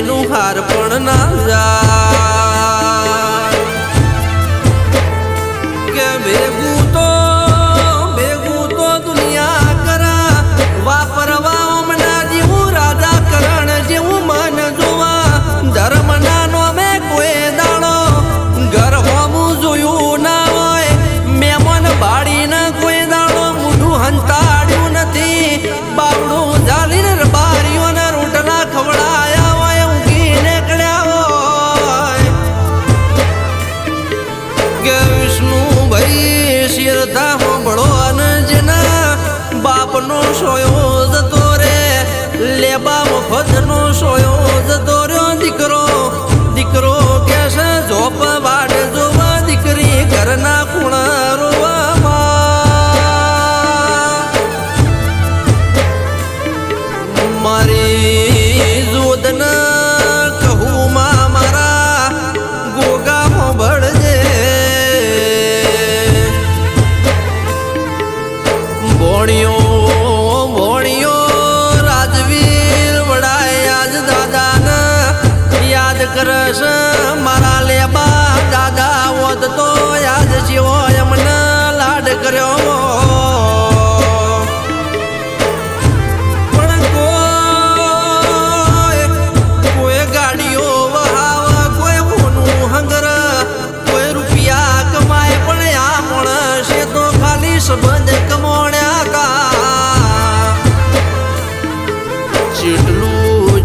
ચાંદીનું હાર પણ ના જાય કે ભેગું તો દુનિયા કરા વાપરવા મના જેવું રાજા કરણ જેવું મન જોવા ધર્મ નાનો મેં કોઈ દાડો ઘર હોમું જોયું ના હોય મેમન ભાડીને કોઈ દાડો મૂઢું હંતાડ્યું નથી બાવડું ઝાલીને બારીઓને રોટલા ખવડાયા હોય ઊંઘી નીકળ્યા હોય કે વિષ્ણુભાઈ શિરતા સાંભળો અને જેના બાપનો સોયો જતો રે લેબા મફતનો સોયો જતો રહ્યો દીકરો કે છે જોપ વાડ જોવા દીકરી ઘરના ખૂણા રોવામાં મારી જોદના કહું માં મારા ગોગા ભળજે ભોણિયો રાજવીર વડાય આજ દાદાને યાદ કરશ મારા લેબા દાદા હોત તો યાદ જેવો એમને લાડ કર્યો પણ કોઈ ગાડીઓ વહાવ કોઈ હોનું હંગર કોઈ રૂપિયા કમાય પણ આ માણસે તો ખાલી સંબંધ કમોણ્યા કા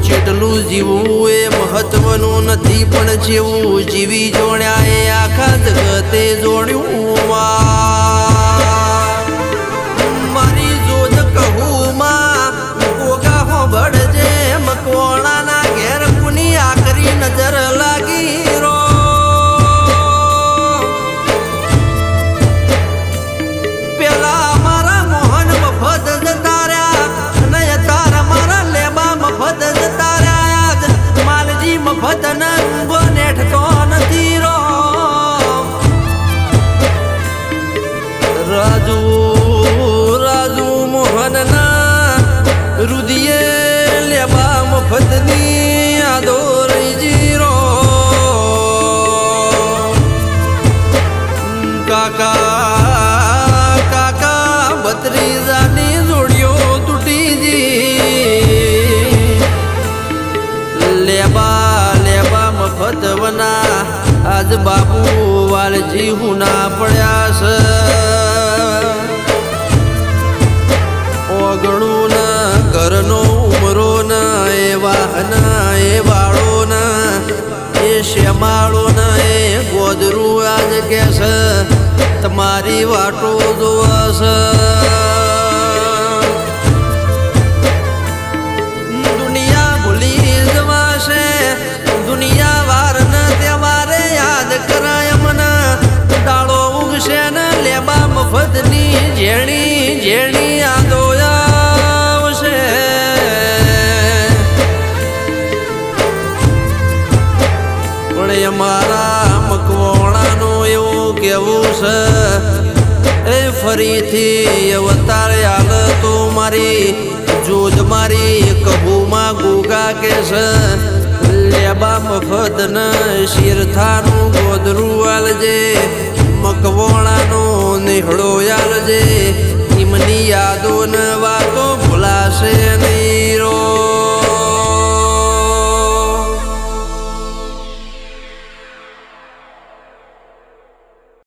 જેટલું જીવવું એ મહત્વનું નથી પણ જેવું જીવી જોડ્યા એ આખા જગતે જોડ્યું મારી જોદ કહું માં ગોગા હોભળજે મકવાણાના ઘેર કુની આકરી નજર લાગી રો પેલા મારા મોહન મફત જતા રહ્યા અને તારા મારા લેબા મફત જતા રહ્યા માલજી મફત ને ઊંઘો નેઠતો નથી રો રાજુ મોહનના રુદિયે લેબા મફતની યાદો રહી જીરો કાકા ભત્રીજાની જોડીઓ તૂટી જી લેબા મફતવના આજ બાપુ વાલજી હુના પડ્યા છે ઓગણું ના ઘરનો ઉમરો ના એ વાહન એ વાળો ના એ શેમાળો ના એ ગોદરું આજ કે છે તમારી વાટો જોવાશે દુનિયા ભૂલી જવાશે દુનિયા વારને તહેવારે યાદ કરાય મને દાડો ઉગશે ને લેબા મફતની ઝેણી યાદો આવશે પણ અમારા મકવાણાનું એવું કેવું છે એ ફરીથી અવતાર હાલ તો મારી જોદ મારી કબૂમાં ગોગા કે છે લેબા મફત ને શિરથાનું ગોદરું આલજે મકવાણાનો નિહળો આલજે એમની યાદો ને